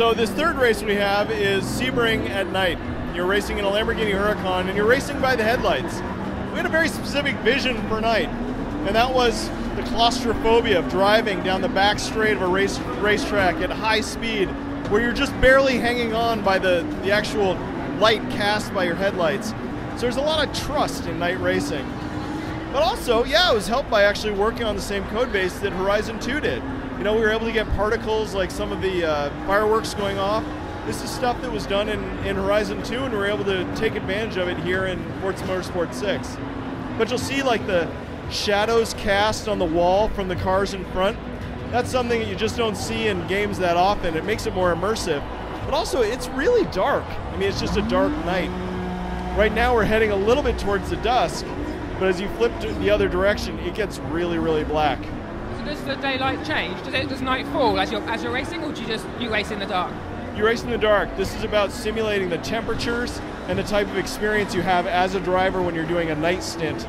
So this third race we have is Sebring at night. You're racing in a Lamborghini Huracan, and you're racing by the headlights. We had a very specific vision for night, and that was the claustrophobia of driving down the back straight of a racetrack at high speed, where you're just barely hanging on by the actual light cast by your headlights. So there's a lot of trust in night racing. But also, yeah, it was helped by actually working on the same code base that Horizon 2 did. You know, we were able to get particles like some of the fireworks going off. This is stuff that was done in Horizon 2, and we were able to take advantage of it here in Forza Motorsport 6. But you'll see like the shadows cast on the wall from the cars in front. That's something that you just don't see in games that often. It makes it more immersive. But also, it's really dark. I mean, it's just a dark night. Right now, we're heading a little bit towards the dusk, but as you flip to the other direction, it gets really, really black. So does the daylight change? Does night fall as you're racing, or do you race in the dark? You race in the dark. This is about simulating the temperatures and the type of experience you have as a driver when you're doing a night stint. So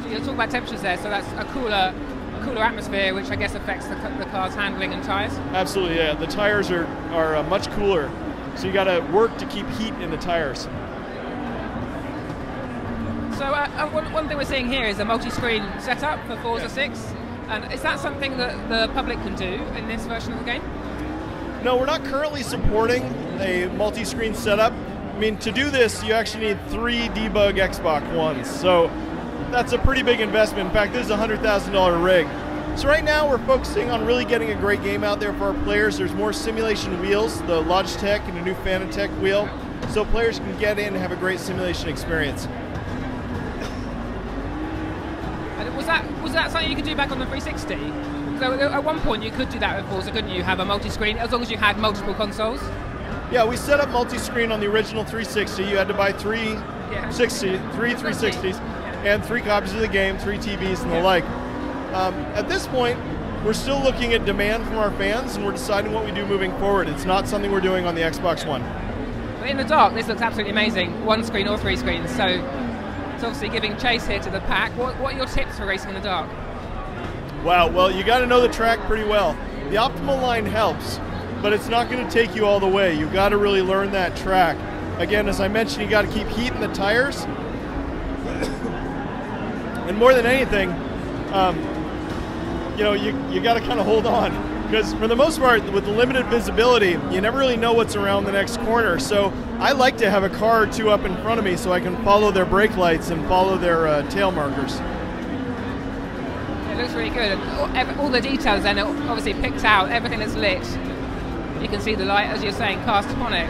you're talking about temperatures there, so that's a cooler atmosphere, which I guess affects the car's handling and tyres? Absolutely, yeah. The tyres are much cooler, so you got to work to keep heat in the tyres. So one thing we're seeing here is a multi-screen setup for Forza 6, and is that something that the public can do in this version of the game? No, we're not currently supporting a multi-screen setup. I mean, to do this, you actually need 3 debug Xbox Ones, so that's a pretty big investment. In fact, this is a $100,000 rig. So right now, we're focusing on really getting a great game out there for our players. There's more simulation wheels, the Logitech and a new Fanatec wheel, so players can get in and have a great simulation experience. Was that something you could do back on the 360? So at one point you could do that with Forza, couldn't you? Have a multi-screen, as long as you had multiple consoles? Yeah, we set up multi-screen on the original 360. You had to buy three 360s, and 3 copies of the game, 3 TVs and the like. At this point, we're still looking at demand from our fans, and we're deciding what we do moving forward. It's not something we're doing on the Xbox One. But in the dark, this looks absolutely amazing. 1 screen or 3 screens, so it's obviously giving chase here to the pack. What are your tips for racing in the dark? Wow, well, you got to know the track pretty well. The optimal line helps, but it's not going to take you all the way. You've got to really learn that track. Again, as I mentioned, you got to keep heat in the tires. And more than anything, you know, you got to kind of hold on, because for the most part, with the limited visibility, you never really know what's around the next corner. So I like to have a car or 2 up in front of me so I can follow their brake lights and follow their tail markers. It looks really good. And all the details then, it obviously picks out everything that's lit. You can see the light, as you're saying, cast upon it.